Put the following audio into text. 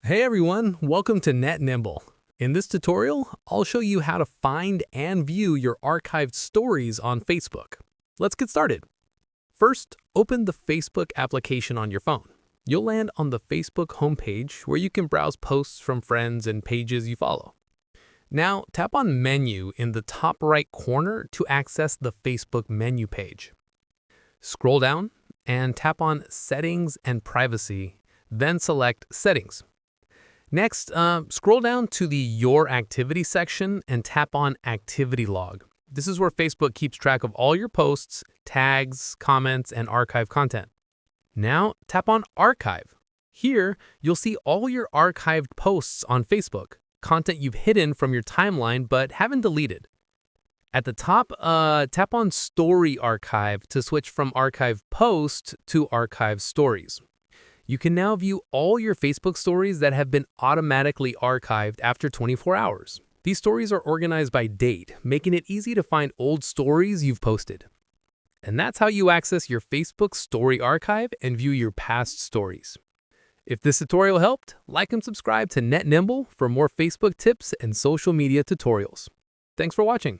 Hey everyone, welcome to Net Nimble. In this tutorial, I'll show you how to find and view your archived stories on Facebook. Let's get started. First, open the Facebook application on your phone. You'll land on the Facebook homepage where you can browse posts from friends and pages you follow. Now, tap on Menu in the top right corner to access the Facebook menu page. Scroll down and tap on Settings and Privacy, then select Settings. Next, scroll down to the Your Activity section and tap on Activity Log. This is where Facebook keeps track of all your posts, tags, comments, and archive content. Now, tap on Archive. Here, you'll see all your archived posts on Facebook, content you've hidden from your timeline but haven't deleted. At the top, tap on Story Archive to switch from Archive Post to Archive Stories. You can now view all your Facebook stories that have been automatically archived after 24 hours. These stories are organized by date, making it easy to find old stories you've posted. And that's how you access your Facebook Story Archive and view your past stories. If this tutorial helped, like and subscribe to Net Nimble for more Facebook tips and social media tutorials. Thanks for watching.